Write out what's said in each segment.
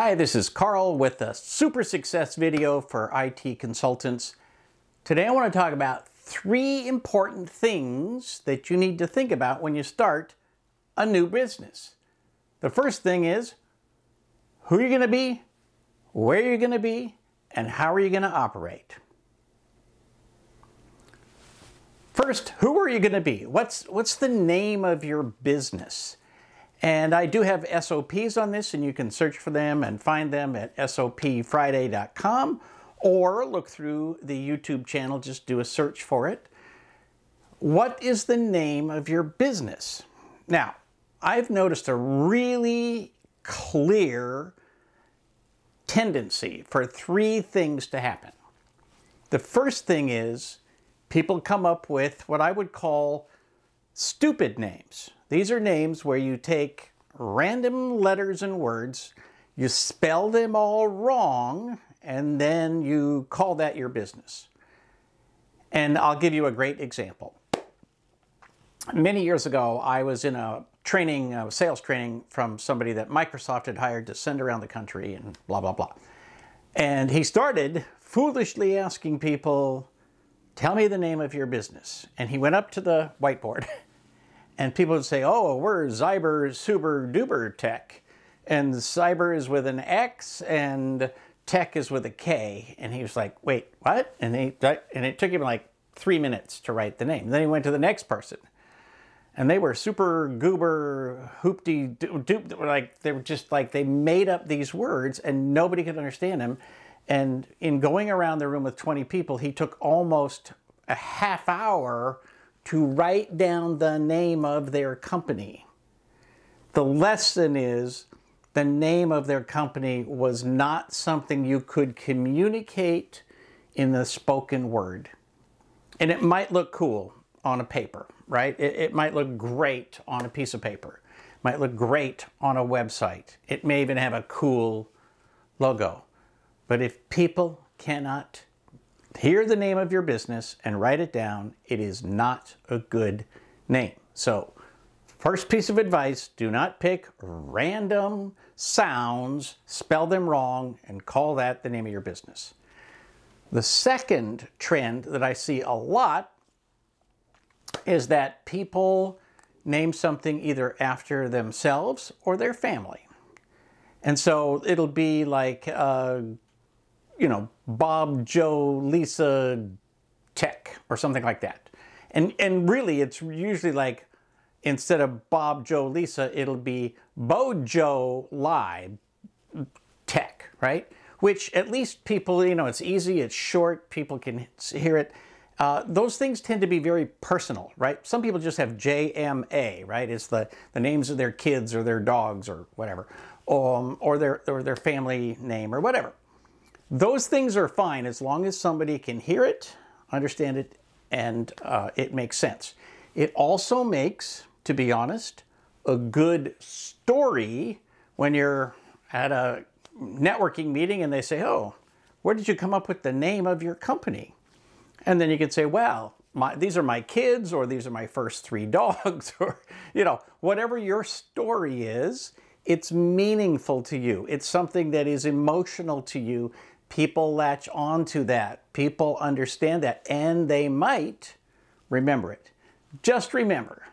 Hi, this is Carl with a super success video for IT consultants. Today I want to talk about 3 important things that you need to think about when you start a new business. The first thing is who you're going to be, where you're going to be, and how are you going to operate. First, who are you going to be? What's the name of your business? And I do have SOPs on this, and you can search for them and find them at sopfriday.com or look through the YouTube channel, just do a search for it. What is the name of your business? Now, I've noticed a really clear tendency for 3 things to happen. The first thing is people come up with what I would call stupid names. These are names where you take random letters and words, you spell them all wrong, and then you call that your business. And I'll give you a great example. Many years ago, I was in a sales training from somebody that Microsoft had hired to send around the country and blah, blah, blah. And he started foolishly asking people, tell me the name of your business. And he went up to the whiteboard and people would say, oh, we're Zyber Super Duper Tech. And cyber is with an X and tech is with a K. And he was like, wait, what? And it took him like 3 minutes to write the name. Then he went to the next person. And they were super goober hoopty doop, like they were just like they made up these words and nobody could understand them. And in going around the room with 20 people, he took almost a half hour to write down the name of their company. The lesson is the name of their company was not something you could communicate in the spoken word. And it might look cool on a paper, right? It might look great on a piece of paper. It might look great on a website. It may even have a cool logo. But if people cannot hear the name of your business and write it down, it is not a good name. So, first piece of advice, do not pick random sounds, spell them wrong, and call that the name of your business. The second trend that I see a lot is that people name something either after themselves or their family. And so it'll be like, Bob, Joe, Lisa, Tech, or something like that. And really, it's usually like, instead of Bob, Joe, Lisa, it'll be Bo, Joe, Lie, Tech, right? Which at least people, it's easy, it's short, people can hear it. Those things tend to be very personal, right? Some people just have JMA, right? It's the names of their kids or their dogs or whatever, or their family name or whatever. Those things are fine as long as somebody can hear it, understand it, and it makes sense. It also makes, to be honest, a good story when you're at a networking meeting and they say, oh, where did you come up with the name of your company? And then you can say, well, these are my kids, or these are my first 3 dogs, or, whatever your story is, it's meaningful to you. It's something that is emotional to you. People latch on to that. People understand that, and they might remember it. Just remember,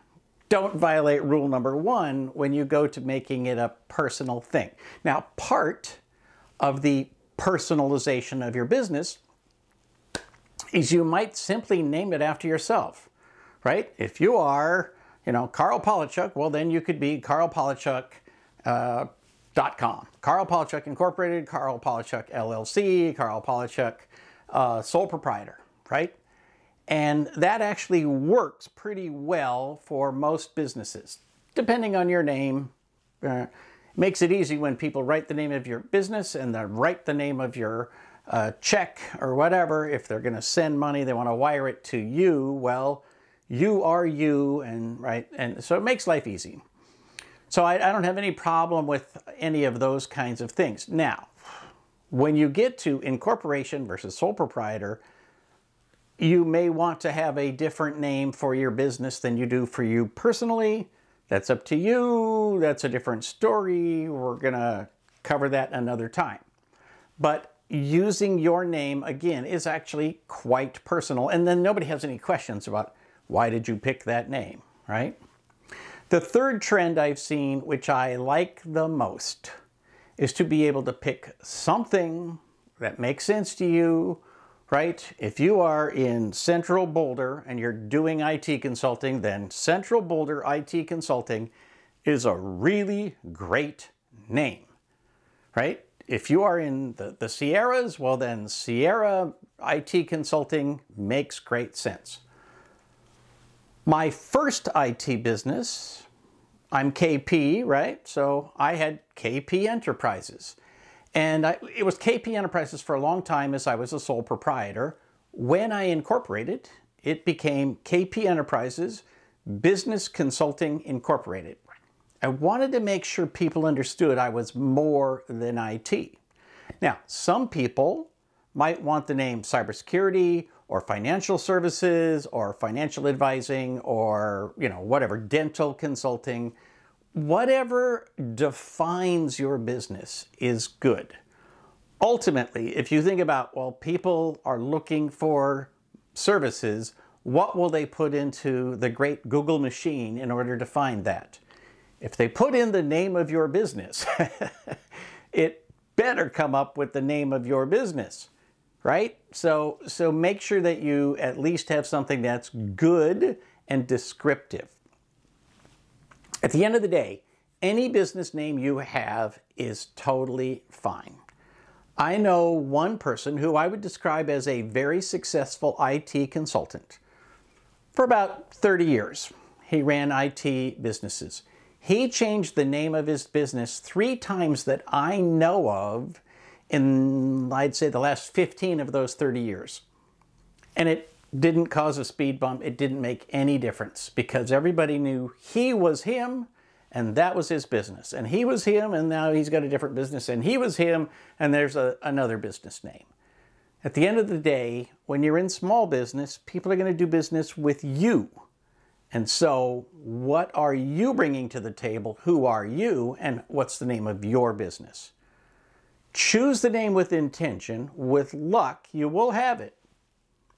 don't violate rule number 1 when you go to making it a personal thing. Now, part of the personalization of your business is you might simply name it after yourself, right? If you are, Carl Polachuk, well, then you could be Carl Polachuk, .com. Carl Polachuk Incorporated, Carl Polachuk LLC, Carl Polachuk sole proprietor, right? And that actually works pretty well for most businesses, depending on your name. Makes it easy when people write the name of your business and they write the name of your check or whatever. If they're going to send money, they want to wire it to you. Well, you are you, and right, and so it makes life easy. So I don't have any problem with any of those kinds of things. Now, when you get to incorporation versus sole proprietor, you may want to have a different name for your business than you do for you personally. That's up to you. That's a different story. We're going to cover that another time. But using your name, again, is actually quite personal. And then nobody has any questions about why did you pick that name, right? The third trend I've seen, which I like the most, is to be able to pick something that makes sense to you, right? If you are in Central Boulder and you're doing IT consulting, then Central Boulder IT Consulting is a really great name, right? If you are in the Sierras, well then Sierra IT Consulting makes great sense. My first IT business, I'm KP, right? So I had KP Enterprises. And it was KP Enterprises for a long time as I was a sole proprietor. When I incorporated, it became KP Enterprises Business Consulting Incorporated. I wanted to make sure people understood I was more than IT. Now, some people might want the name cybersecurity or financial services or financial advising or, whatever, dental consulting. Whatever defines your business is good. Ultimately, if you think about, well, people are looking for services, what will they put into the great Google machine in order to find that? If they put in the name of your business, it better come up with the name of your business, right? So make sure that you at least have something that's good and descriptive. At the end of the day, any business name you have is totally fine. I know one person who I would describe as a very successful IT consultant. For about 30 years, he ran IT businesses. He changed the name of his business 3 times that I know of in, I'd say, the last 15 of those 30 years. And it didn't cause a speed bump. It didn't make any difference because everybody knew he was him and that was his business. And he was him and now he's got a different business. And he was him and there's another business name. At the end of the day, when you're in small business, people are going to do business with you. And so what are you bringing to the table? Who are you? And what's the name of your business? Choose the name with intention. With luck, you will have it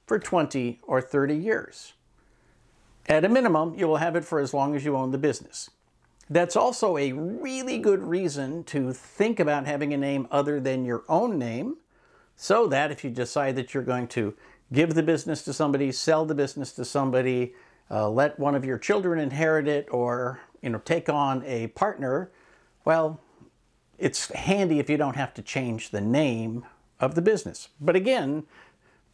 for 20 or 30 years. At a minimum, you will have it for as long as you own the business. That's also a really good reason to think about having a name other than your own name, so that if you decide that you're going to give the business to somebody, sell the business to somebody, let one of your children inherit it, or take on a partner, well, it's handy if you don't have to change the name of the business. But again,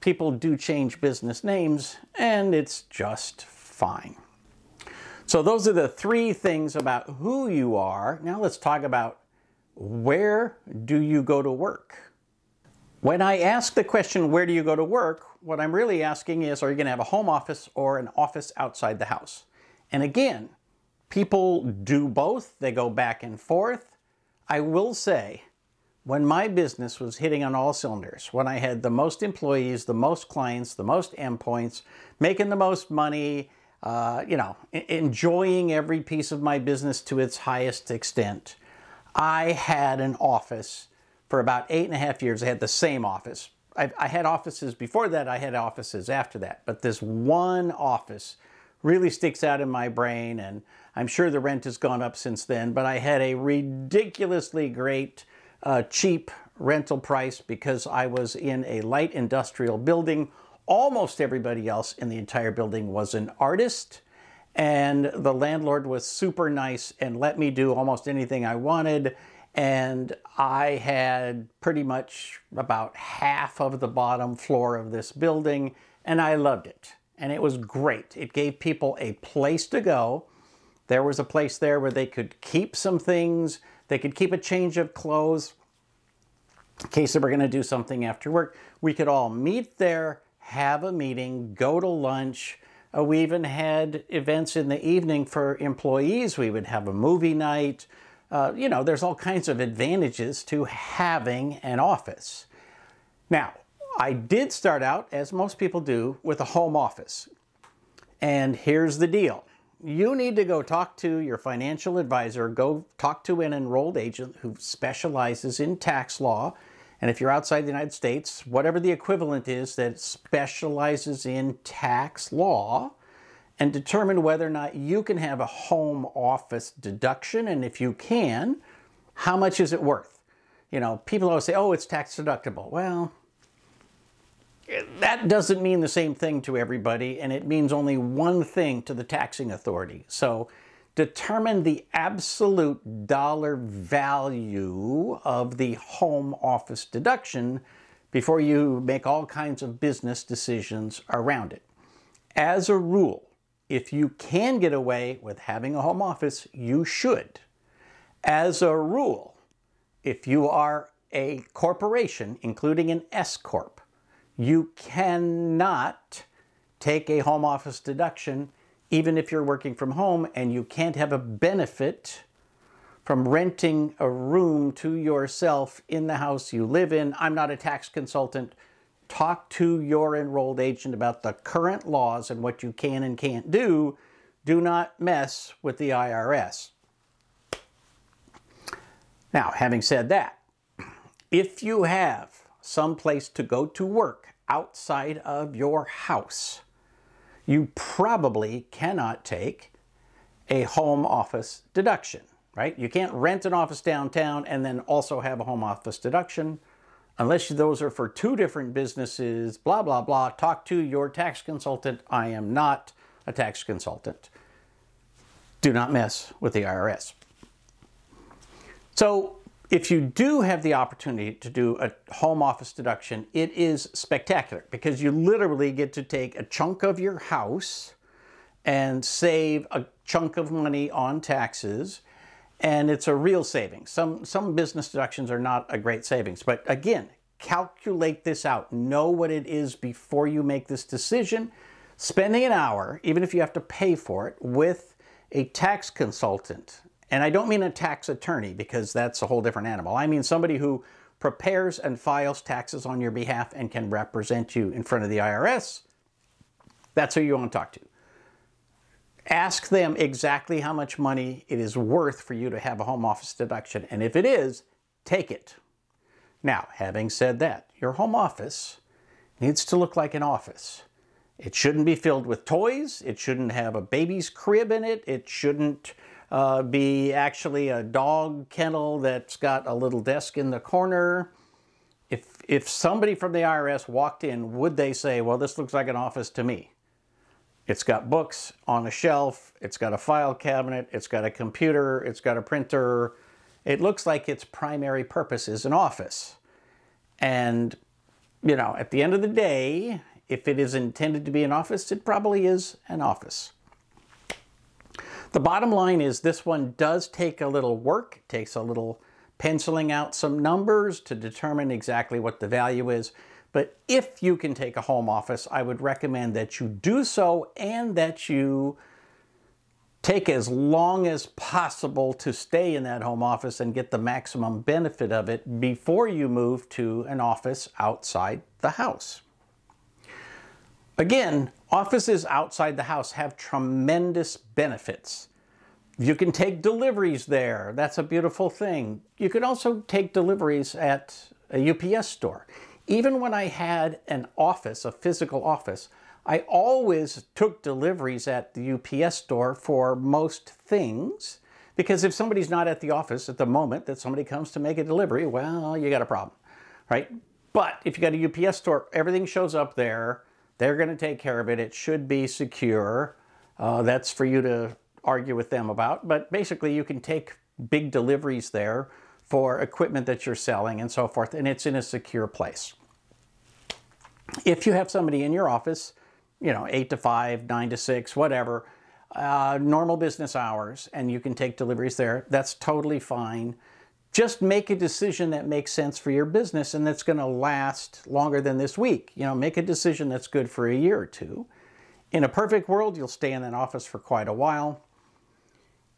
people do change business names, and it's just fine. So those are the 3 things about who you are. Now let's talk about where do you go to work? When I ask the question, where do you go to work? What I'm really asking is, are you going to have a home office or an office outside the house? And again, people do both. They go back and forth. I will say, when my business was hitting on all cylinders, when I had the most employees, the most clients, the most endpoints, making the most money, enjoying every piece of my business to its highest extent, I had an office for about 8.5 years. I had the same office. I had offices before that, I had offices after that, but this one office really sticks out in my brain, and I'm sure the rent has gone up since then, but I had a ridiculously great, cheap rental price because I was in a light industrial building. Almost everybody else in the entire building was an artist, and the landlord was super nice and let me do almost anything I wanted. And I had pretty much about half of the bottom floor of this building, and I loved it. And it was great. It gave people a place to go. There was a place there where they could keep some things. They could keep a change of clothes in case they were going to do something after work. We could all meet there, have a meeting, go to lunch. We even had events in the evening for employees. We would have a movie night. There's all kinds of advantages to having an office. Now, I did start out, as most people do, with a home office. And here's the deal. you need to go talk to your financial advisor, go talk to an enrolled agent who specializes in tax law. And if you're outside the United States, whatever the equivalent is that specializes in tax law, and determine whether or not you can have a home office deduction. And if you can, how much is it worth? You know, people always say, oh, it's tax deductible. Well, that doesn't mean the same thing to everybody, and it means only one thing to the taxing authority. So determine the absolute dollar value of the home office deduction before you make all kinds of business decisions around it. As a rule, if you can get away with having a home office, you should. As a rule, if you are a corporation, including an S-corp, you cannot take a home office deduction even if you're working from home, and you can't have a benefit from renting a room to yourself in the house you live in. I'm not a tax consultant. Talk to your enrolled agent about the current laws and what you can and can't do. Do not mess with the IRS. Now, having said that, if you have some place to go to work outside of your house, you probably cannot take a home office deduction, right? You can't rent an office downtown and then also have a home office deduction unless those are for two different businesses, blah, blah, blah. Talk to your tax consultant. I am not a tax consultant. Do not mess with the IRS. So if you do have the opportunity to do a home office deduction, it is spectacular because you literally get to take a chunk of your house and save a chunk of money on taxes, and it's a real savings. Some business deductions are not a great savings, but again, calculate this out. Know what it is before you make this decision. Spending an hour, even if you have to pay for it, with a tax consultant. And I don't mean a tax attorney because that's a whole different animal. I mean somebody who prepares and files taxes on your behalf and can represent you in front of the IRS. That's who you want to talk to. Ask them exactly how much money it is worth for you to have a home office deduction. And if it is, take it. Now, having said that, your home office needs to look like an office. It shouldn't be filled with toys. It shouldn't have a baby's crib in it. It shouldn't be actually a dog kennel that's got a little desk in the corner. If somebody from the IRS walked in, would they say, well, this looks like an office to me? It's got books on a shelf. It's got a file cabinet. It's got a computer. It's got a printer. It looks like its primary purpose is an office. And, you know, at the end of the day, if it is intended to be an office, it probably is an office. The bottom line is this one does take a little work. It takes a little penciling out some numbers to determine exactly what the value is. But if you can take a home office, I would recommend that you do so and that you take as long as possible to stay in that home office and get the maximum benefit of it before you move to an office outside the house. Again, offices outside the house have tremendous benefits. You can take deliveries there. That's a beautiful thing. You can also take deliveries at a UPS store. Even when I had an office, a physical office, I always took deliveries at the UPS store for most things, because if somebody's not at the office at the moment that somebody comes to make a delivery, well, you got a problem, right? But if you got a UPS store, everything shows up there. They're going to take care of it. It should be secure. That's for you to argue with them about. But basically, you can take big deliveries there for equipment that you're selling and so forth, and it's in a secure place. If you have somebody in your office, you know, 8 to 5, 9 to 6, whatever, normal business hours, and you can take deliveries there, that's totally fine. Just make a decision that makes sense for your business and that's going to last longer than this week. You know, make a decision that's good for a year or two. In a perfect world, you'll stay in that office for quite a while.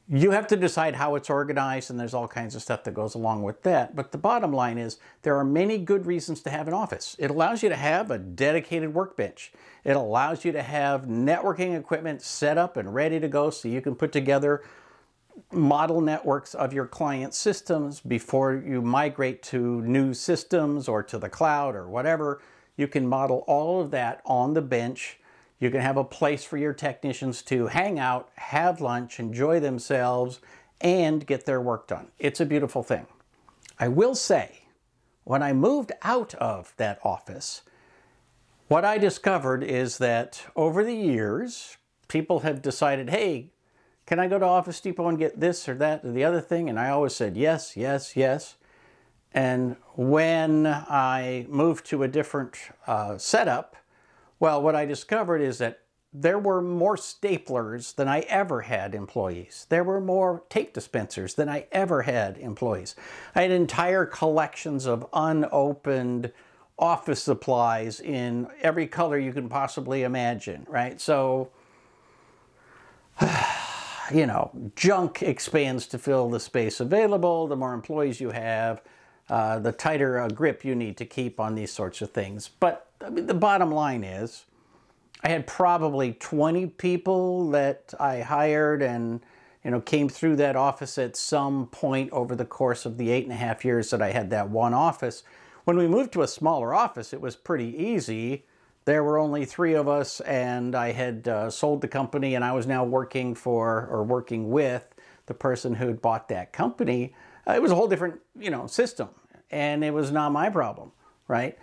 You have to decide how it's organized, and there's all kinds of stuff that goes along with that. But the bottom line is there are many good reasons to have an office. It allows you to have a dedicated workbench. It allows you to have networking equipment set up and ready to go so you can put together model networks of your client systems before you migrate to new systems or to the cloud or whatever. You can model all of that on the bench. You can have a place for your technicians to hang out, have lunch, enjoy themselves, and get their work done. It's a beautiful thing. I will say, when I moved out of that office, what I discovered is that over the years, people have decided, hey, can I go to Office Depot and get this or that or the other thing? And I always said yes, yes, yes. And when I moved to a different setup, well, what I discovered is that there were more staplers than I ever had employees. There were more tape dispensers than I ever had employees. I had entire collections of unopened office supplies in every color you can possibly imagine, right? So, you know, junk expands to fill the space available. The more employees you have, the tighter a grip you need to keep on these sorts of things. But I mean, the bottom line is I had probably 20 people that I hired and, you know, came through that office at some point over the course of the 8.5 years that I had that one office. When we moved to a smaller office, it was pretty easy. There were only 3 of us, and I had sold the company, and I was now working for or working with the person who had bought that company. It was a whole different, you know, system, and it was not my problem, right?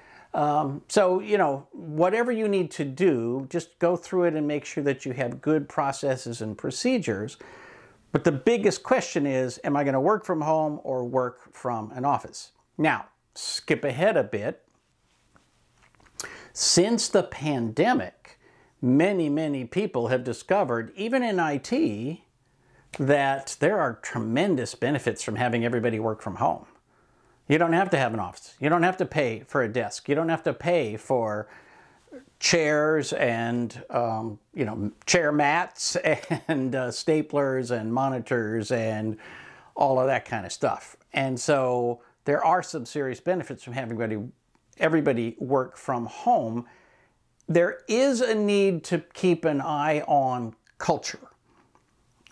So, you know, whatever you need to do, just go through it and make sure that you have good processes and procedures. But the biggest question is, am I going to work from home or work from an office? Now, skip ahead a bit. Since the pandemic, many, many people have discovered, even in IT, that there are tremendous benefits from having everybody work from home. You don't have to have an office. You don't have to pay for a desk. You don't have to pay for chairs and, you know, chair mats and staplers and monitors and all of that kind of stuff. And so there are some serious benefits from having everybody work from home. There is a need to keep an eye on culture.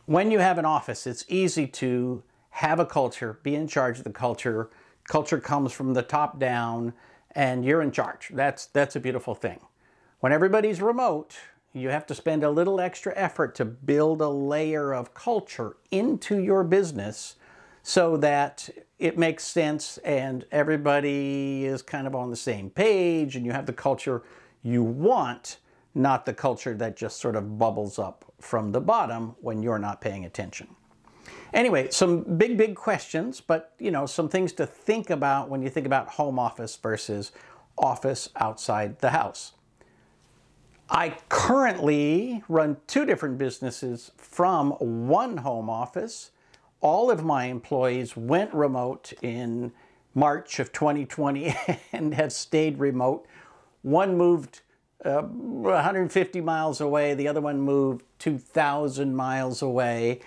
When you have an office, it's easy to have a culture, be in charge of the culture. Culture comes from the top down, and you're in charge. That's a beautiful thing. When everybody's remote, you have to spend a little extra effort to build a layer of culture into your business so that it makes sense and everybody is kind of on the same page and you have the culture you want, not the culture that just sort of bubbles up from the bottom when you're not paying attention. Anyway, some big questions, but you know, some things to think about when you think about home office versus office outside the house. I currently run 2 different businesses from one home office. All of my employees went remote in March of 2020 and have stayed remote. One moved 150 miles away, the other one moved 2,000 miles away.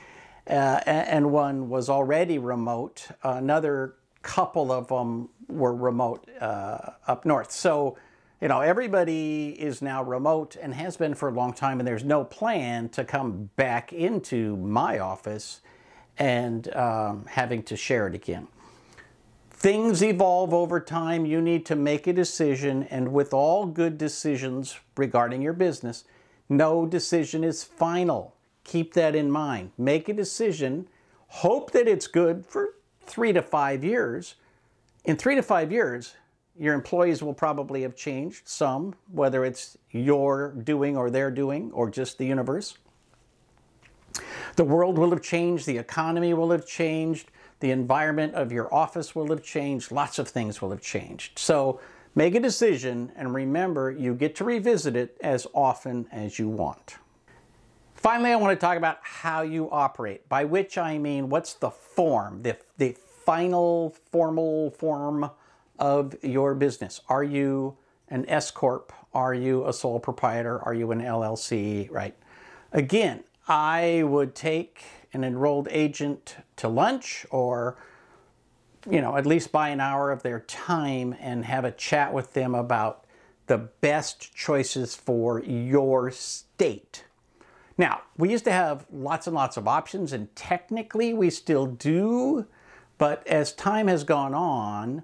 And one was already remote. Another couple of them were remote up north. So, you know, everybody is now remote and has been for a long time, and there's no plan to come back into my office and having to share it again. Things evolve over time. You need to make a decision, and with all good decisions regarding your business, no decision is final. Keep that in mind. Make a decision. Hope that it's good for 3 to 5 years. In 3 to 5 years, your employees will probably have changed some, whether it's your doing or their doing or just the universe. The world will have changed. The economy will have changed. The environment of your office will have changed. Lots of things will have changed. So make a decision, and remember, you get to revisit it as often as you want. Finally, I want to talk about how you operate, by which I mean what's the form, the final formal form of your business. Are you an S-Corp? Are you a sole proprietor? Are you an LLC, right? Again, I would take an enrolled agent to lunch, or, you know, at least buy an hour of their time and have a chat with them about the best choices for your state. Now, we used to have lots and lots of options, and technically we still do, but as time has gone on,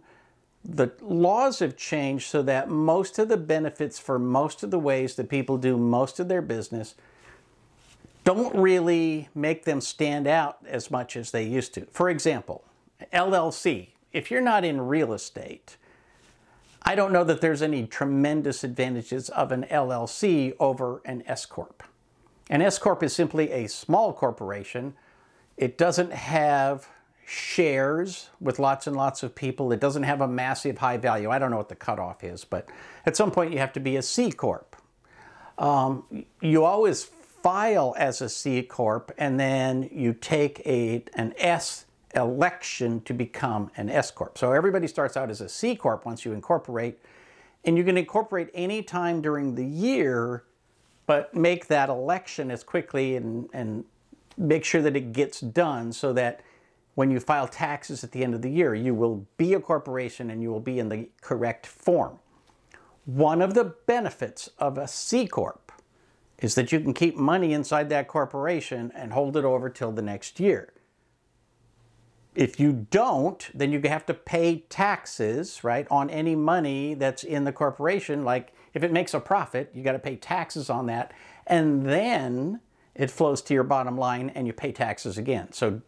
the laws have changed so that most of the benefits for most of the ways that people do most of their business don't really make them stand out as much as they used to. For example, LLC. If you're not in real estate, I don't know that there's any tremendous advantages of an LLC over an S-Corp. An S-Corp is simply a small corporation. It doesn't have shares with lots and lots of people. It doesn't have a massive high value. I don't know what the cutoff is, but at some point you have to be a C-Corp. You always file as a C-Corp, and then you take an S election to become an S-Corp. So everybody starts out as a C-Corp once you incorporate, and you can incorporate any time during the year, but make that election as quickly and make sure that it gets done so that when you file taxes at the end of the year, you will be a corporation and you will be in the correct form. One of the benefits of a C-Corp is that you can keep money inside that corporation and hold it over till the next year. If you don't, then you have to pay taxes, right, on any money that's in the corporation. Like if it makes a profit, you got to pay taxes on that, and then it flows to your bottom line and you pay taxes again. So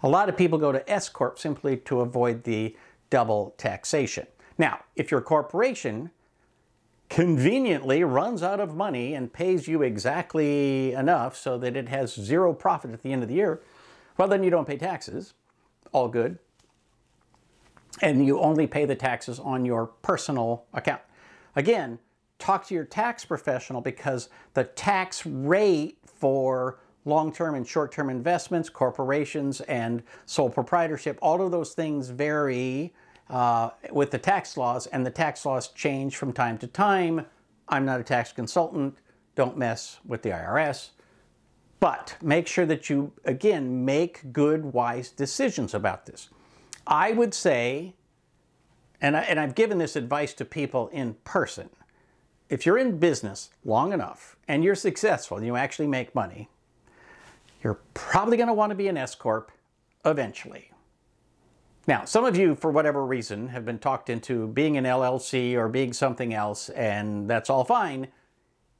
a lot of people go to S-Corp simply to avoid the double taxation. Now, if your corporation conveniently runs out of money and pays you exactly enough so that it has zero profit at the end of the year, well, then you don't pay taxes. All good. And you only pay the taxes on your personal account. Again, talk to your tax professional, because the tax rate for long-term and short-term investments, corporations, and sole proprietorship, all of those things vary with the tax laws, and the tax laws change from time to time. I'm not a tax consultant. Don't mess with the IRS. But make sure that you, again, make good, wise decisions about this. I would say, and I've given this advice to people in person, if you're in business long enough and you're successful and you actually make money, you're probably going to want to be an S-Corp eventually. Now, some of you, for whatever reason, have been talked into being an LLC or being something else, and that's all fine.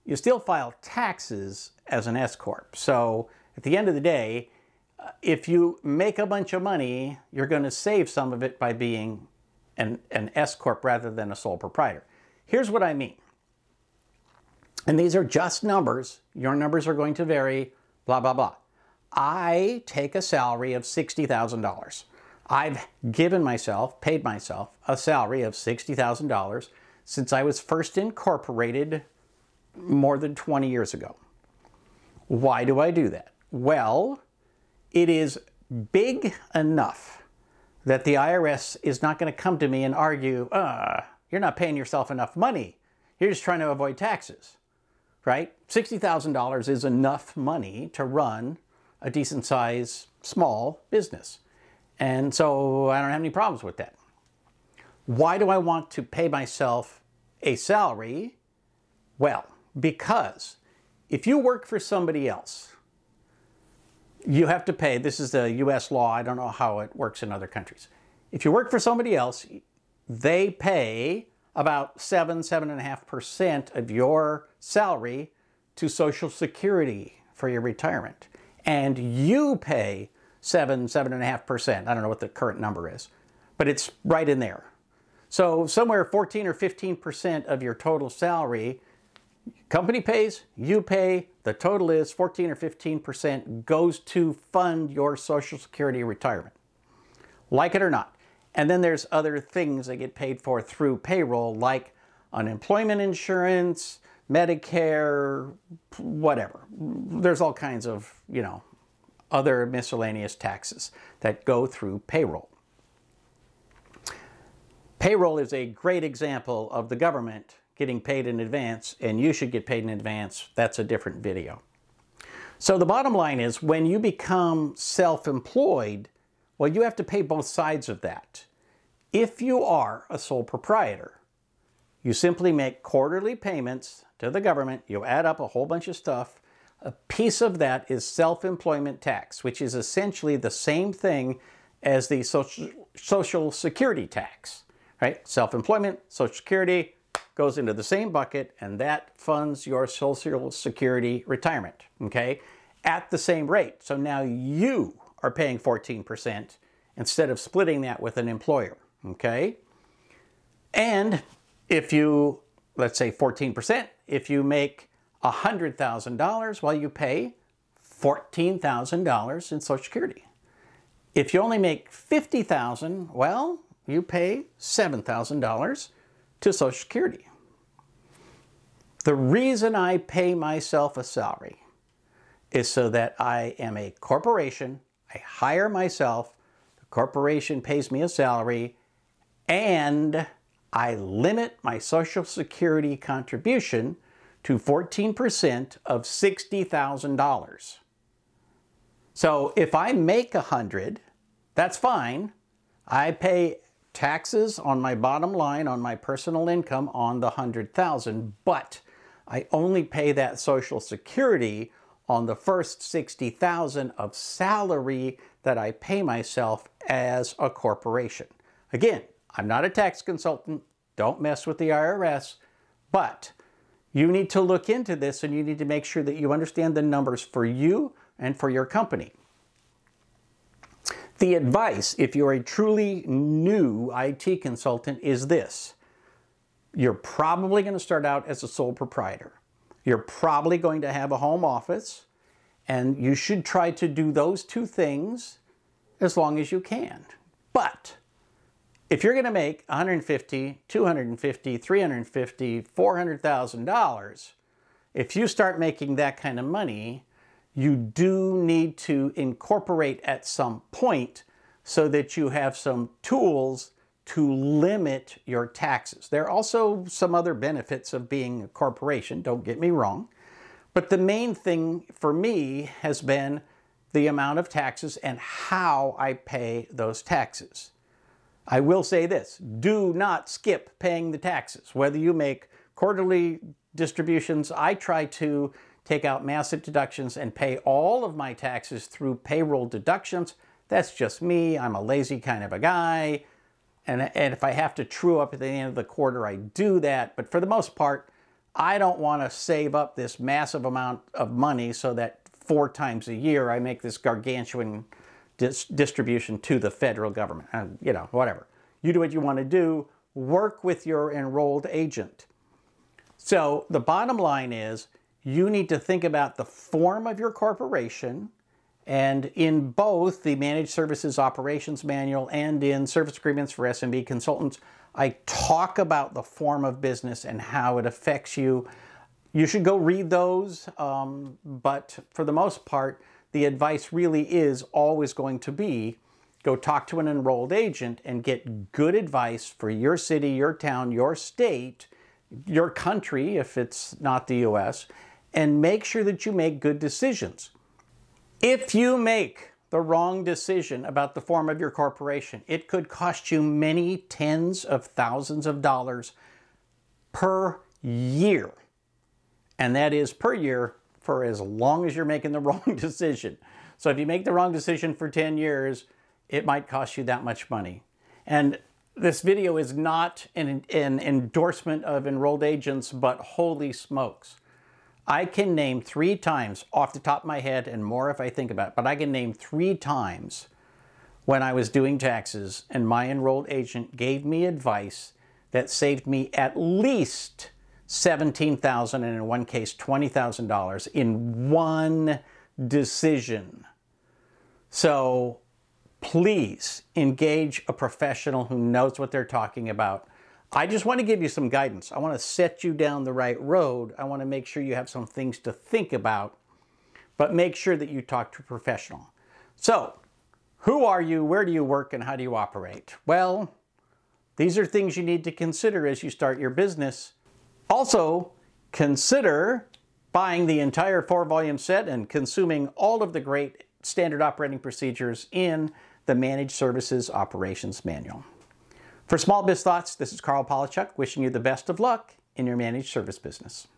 You still file taxes as an S-Corp. So at the end of the day, if you make a bunch of money, you're going to save some of it by being an S-Corp rather than a sole proprietor. Here's what I mean. And these are just numbers. Your numbers are going to vary, blah, blah, blah. I take a salary of $60,000. I've paid myself a salary of $60,000 since I was first incorporated more than 20 years ago. Why do I do that? Well, it is big enough that the IRS is not going to come to me and argue, you're not paying yourself enough money. You're just trying to avoid taxes, right? $60,000 is enough money to run a decent size small business. And so I don't have any problems with that. Why do I want to pay myself a salary? Well, because if you work for somebody else, you have to pay, this is the US law, I don't know how it works in other countries. If you work for somebody else, they pay about 7.5% of your salary to Social Security for your retirement. And you pay 7.5%. I don't know what the current number is, but it's right in there. So somewhere 14 or 15% of your total salary, company pays, you pay, the total is 14 or 15% goes to fund your Social Security retirement. Like it or not. And then there's other things that get paid for through payroll, like unemployment insurance, Medicare, whatever. There's all kinds of, other miscellaneous taxes that go through payroll. Payroll is a great example of the government getting paid in advance, and you should get paid in advance. That's a different video. So the bottom line is, when you become self-employed, well, you have to pay both sides of that. If you are a sole proprietor, you simply make quarterly payments to the government. You add up a whole bunch of stuff. A piece of that is self-employment tax, which is essentially the same thing as the Social Security tax, right? Self-employment, Social Security goes into the same bucket, and that funds your Social Security retirement, okay, at the same rate. So now you are paying 14% instead of splitting that with an employer, okay? And if you, let's say 14%, if you make $100,000, well, you pay $14,000 in Social Security. If you only make $50,000, well, you pay $7,000 to Social Security. The reason I pay myself a salary is so that I am a corporation. I hire myself, the corporation pays me a salary, and I limit my Social Security contribution to 14% of $60,000. So if I make 100, that's fine. I pay taxes on my bottom line, on my personal income, on the 100,000, but I only pay that Social Security on the first 60,000 of salary that I pay myself as a corporation. Again, I'm not a tax consultant. Don't mess with the IRS, but you need to look into this, and you need to make sure that you understand the numbers for you and for your company. The advice, if you're a truly new IT consultant, is this. You're probably going to start out as a sole proprietor. You're probably going to have a home office, and you should try to do those two things as long as you can. But if you're going to make $150,000, $250,000, $350,000, $400,000, if you start making that kind of money, you do need to incorporate at some point so that you have some tools to limit your taxes. There are also some other benefits of being a corporation, don't get me wrong, but the main thing for me has been the amount of taxes and how I pay those taxes. I will say this, do not skip paying the taxes. Whether you make quarterly distributions, I try to take out massive deductions and pay all of my taxes through payroll deductions. That's just me. I'm a lazy kind of a guy. And if I have to true up at the end of the quarter, I do that. But for the most part, I don't want to save up this massive amount of money so that 4 times a year I make this gargantuan distribution to the federal government. You know, whatever. You do what you want to do. Work with your enrolled agent. So the bottom line is, you need to think about the form of your corporation, and in both the Managed Services Operations Manual and in Service Agreements for SMB Consultants, I talk about the form of business and how it affects you. You should go read those, but for the most part, the advice really is always going to be, go talk to an enrolled agent and get good advice for your city, your town, your state, your country, if it's not the US, and make sure that you make good decisions. If you make the wrong decision about the form of your corporation, it could cost you many tens of thousands of dollars per year. And that is per year for as long as you're making the wrong decision. So if you make the wrong decision for 10 years, it might cost you that much money. And this video is not an endorsement of enrolled agents, but holy smokes. I can name 3 times off the top of my head, and more if I think about it, but I can name 3 times when I was doing taxes and my enrolled agent gave me advice that saved me at least $17,000 and in one case $20,000 in one decision. So please engage a professional who knows what they're talking about. I just want to give you some guidance. I want to set you down the right road. I want to make sure you have some things to think about, but make sure that you talk to a professional. So, who are you, where do you work, and how do you operate? Well, these are things you need to consider as you start your business. Also, consider buying the entire 4-volume set and consuming all of the great standard operating procedures in the Managed Services Operations Manual. For Small Biz Thoughts, this is Carl Polachuk wishing you the best of luck in your managed service business.